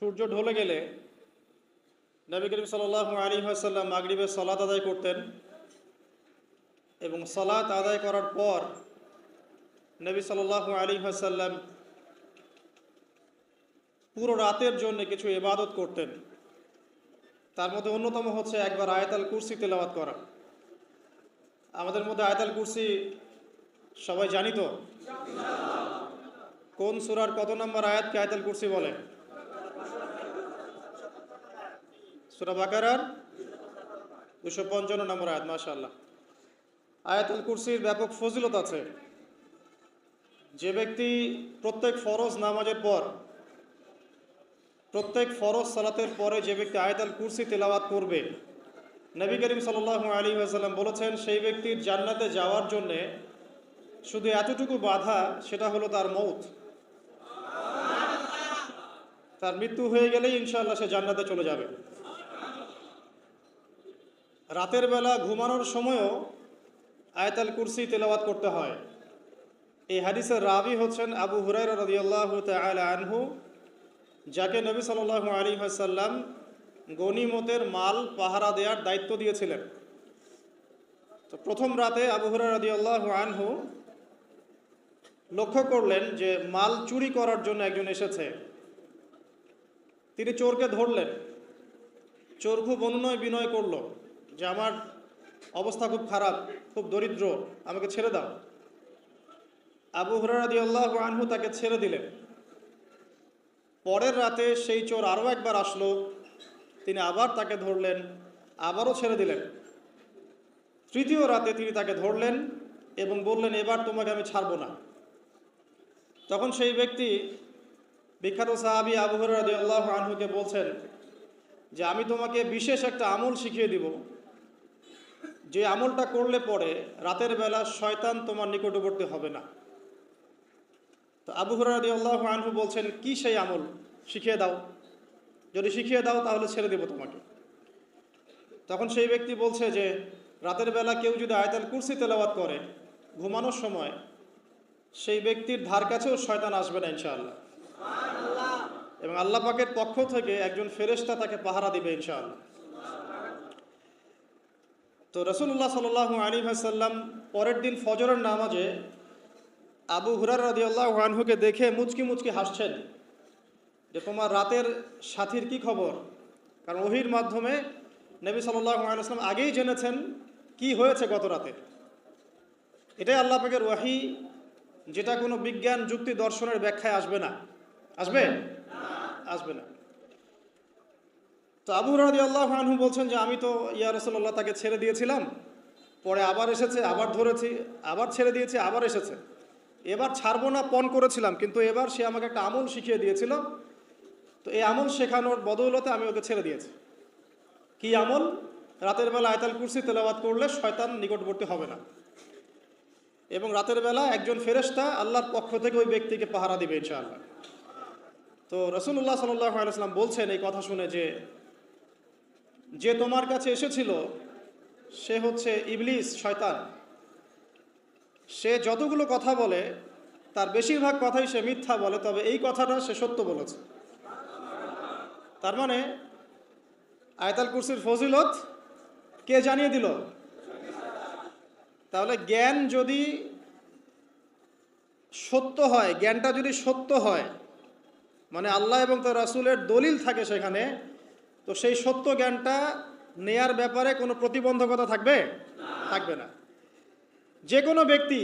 সূর্য ঢলে গেলে নবী করিম সাল্লাল্লাহু আলাইহি ওয়াসাল্লাম মাগরিবের সালাত আদায় করতেন এবং সালাত আদায় করার পর নবী সাল্লাল্লাহু আলাইহি ওয়াসাল্লাম পুরো রাতের জন্য কিছু ইবাদত করতেন। তার মধ্যে অন্যতম হচ্ছে একবার আয়াতুল কুরসি তেলাওয়াত করা। আমাদের মধ্যে আয়াতুল কুরসি সবাই জানি তো? কোন সূরার কত নম্বর আয়াতকে আয়াতুল কুরসি বলে? সূরা বাকারার 255 নম্বর আয়াত। মাশাআল্লাহ। আয়াতুল কুরসির ব্যাপক ফজিলত আছে। যে ব্যক্তি প্রত্যেক ফরজ নামাজের পর, প্রত্যেক ফরজ সালাতের পরে যে ব্যক্তি আয়াতুল কুরসি তেলাওয়াত করবে, নবী করিম সাল্লাল্লাহু আলাইহি ওয়াসাল্লাম বলেছেন সেই ব্যক্তির জান্নাতে যাওয়ার জন্য শুধু এতটুকু বাধা, সেটা হলো তার মউত। তার মৃত্যু হয়ে গেলেই ইনশাআল্লাহ সে জান্নাতে চলে যাবে। রাতের বেলা ঘুমানোর সময়ও আয়াতুল কুরসি তেলাওয়াত করতে হয়। এই হাদিসের রাবি হচ্ছেন আবু হুরায়রা রাদিয়াল্লাহু তাআলা আনহু, যাকে নবী সাল্লাল্লাহু আলাইহি ওয়াসাল্লাম গনিমতের মাল পাহারা দেওয়ার দায়িত্ব দিয়েছিলেন। তো প্রথম রাতে আবু হুরায়রা রাদিয়াল্লাহু আনহু লক্ষ্য করলেন যে মাল চুরি করার জন্য একজন এসেছে। তিনি চোরকে ধরলেন। চোর খুব অনুনয় বিনয় করল যে আমার অবস্থা খুব খারাপ, খুব দরিদ্র, আমাকে ছেড়ে দাও। আবু হুরায়রা রাদিয়াল্লাহু আনহু তাকে ছেড়ে দিলেন। পরের রাতে সেই চোর আরও একবার আসলো, তিনি আবার তাকে ধরলেন, আবারও ছেড়ে দিলেন। তৃতীয় রাতে তিনি তাকে ধরলেন এবং বললেন, এবার তোমাকে আমি ছাড়বো না। তখন সেই ব্যক্তি বিখ্যাত সাহাবী আবু হুরায়রা রাদিয়াল্লাহু আনহুকে বলছেন যে আমি তোমাকে বিশেষ একটা আমল শিখিয়ে দিব, যে আমলটা করলে পরে রাতের বেলা শয়তান তোমার নিকটবর্তী হবে না। তো আবু হুরায়রা রাদিয়াল্লাহু আনহু বলছেন, কি সেই আমল, শিখিয়ে দাও, যদি শিখিয়ে দাও তাহলে ছেড়ে দেব তোমাকে। তখন সেই ব্যক্তি বলছে যে রাতের বেলা কেউ যদি আয়াতুল কুরসি তেলাওয়াত করে ঘুমানোর সময়, সেই ব্যক্তির ধার কাছেও শয়তান আসবে না ইনশাআল্লাহ, এবং আল্লাহ পাকের পক্ষ থেকে একজন ফেরেশতা তাকে পাহারা দিবে ইনশাআল্লাহ। তো রাসূলুল্লাহ সাল্লাল্লাহু আলাইহি ওয়াসাল্লাম পরের দিন ফজরের নামাজে আবু হুরায়রা রাদিয়াল্লাহু আনহুকে দেখে মুচকি মুচকি হাসছেন যে তোমার রাতের সাথীর কি খবর। কারণ ওহীর মাধ্যমে নবী সাল্লাল্লাহু আলাইহি ওয়াসাল্লাম আগেই জেনেছেন কি হয়েছে গত রাতে। এটাই আল্লাহ পাকের ওয়াহী, যেটা কোনো বিজ্ঞান যুক্তি দর্শনের ব্যাখ্যায় আসবে না। আসবে? আসবে না। তো আবু হুরায়রা রাদিয়াল্লাহু আনহু বলছেন যে আমি তো ইয়া রাসূলুল্লাহ তাকে ছেড়ে দিয়েছিলাম, পরে আবার এসেছে, আবার ধরেছি, আবার ছেড়ে দিয়েছি, আবার এসেছে। এবার ছাড়বো না পণ করেছিলাম, কিন্তু এবার সে আমাকে একটা আমল শিখিয়ে দিয়েছিল। তো এই আমল শেখানোর বদৌলতে আমি ওকে ছেড়ে দিয়েছি। কি আমল? রাতের বেলা আয়াতুল কুরসি তেলাওয়াত করলে শয়তান নিকটবর্তী হবে না, এবং রাতের বেলা একজন ফেরেশতা আল্লাহর পক্ষ থেকে ওই ব্যক্তিকে পাহারা দিবে ইনশাআল্লাহ। তো রাসূলুল্লাহ সাল্লাল্লাহু আলাইহি ওয়াসাল্লাম বলছেন এই কথা শুনে যে যে তোমার কাছে এসেছিল সে হচ্ছে ইবলিস, শয়তান। সে যতগুলো কথা বলে তার বেশিরভাগ কথাই সে মিথ্যা বলে, তবে এই কথাটা সে সত্য বলেছে। তার মানে আয়াতুল কুরসির ফজিলত কে জানিয়ে দিল? তাহলে জ্ঞান যদি সত্য হয়, জ্ঞানটা যদি সত্য হয়, মানে আল্লাহ এবং তার রাসূলের দলিল থাকে সেখানে, তো সেই সত্য জ্ঞানটা নেয়ার ব্যাপারে কোনো প্রতিবন্ধকতা থাকবে? থাকবে না। যে কোনো ব্যক্তি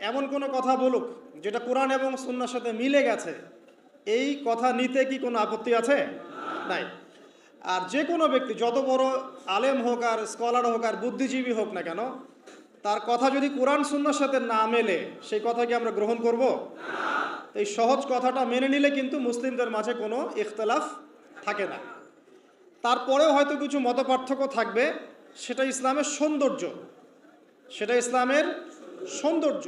এমন কোনো কথা বলুক যেটা কোরআন এবং সুন্নাহর সাথে মিলে গেছে, এই কথা নিতে কি কোনো আপত্তি আছে? নাই। আর যে কোনো ব্যক্তি যত বড় আলেম হোক আর স্কলার হোক আর বুদ্ধিজীবী হোক না কেন, তার কথা যদি কোরআন সুন্নাহর সাথে না মেলে, সেই কথা কি আমরা গ্রহণ করব? এই সহজ কথাটা মেনে নিলে কিন্তু মুসলিমদের মাঝে কোনো ইখতিলাফ থাকে না। তারপরেও হয়তো কিছু মতপার্থক্য থাকবে, সেটা ইসলামের সৌন্দর্য, সেটা ইসলামের সৌন্দর্য।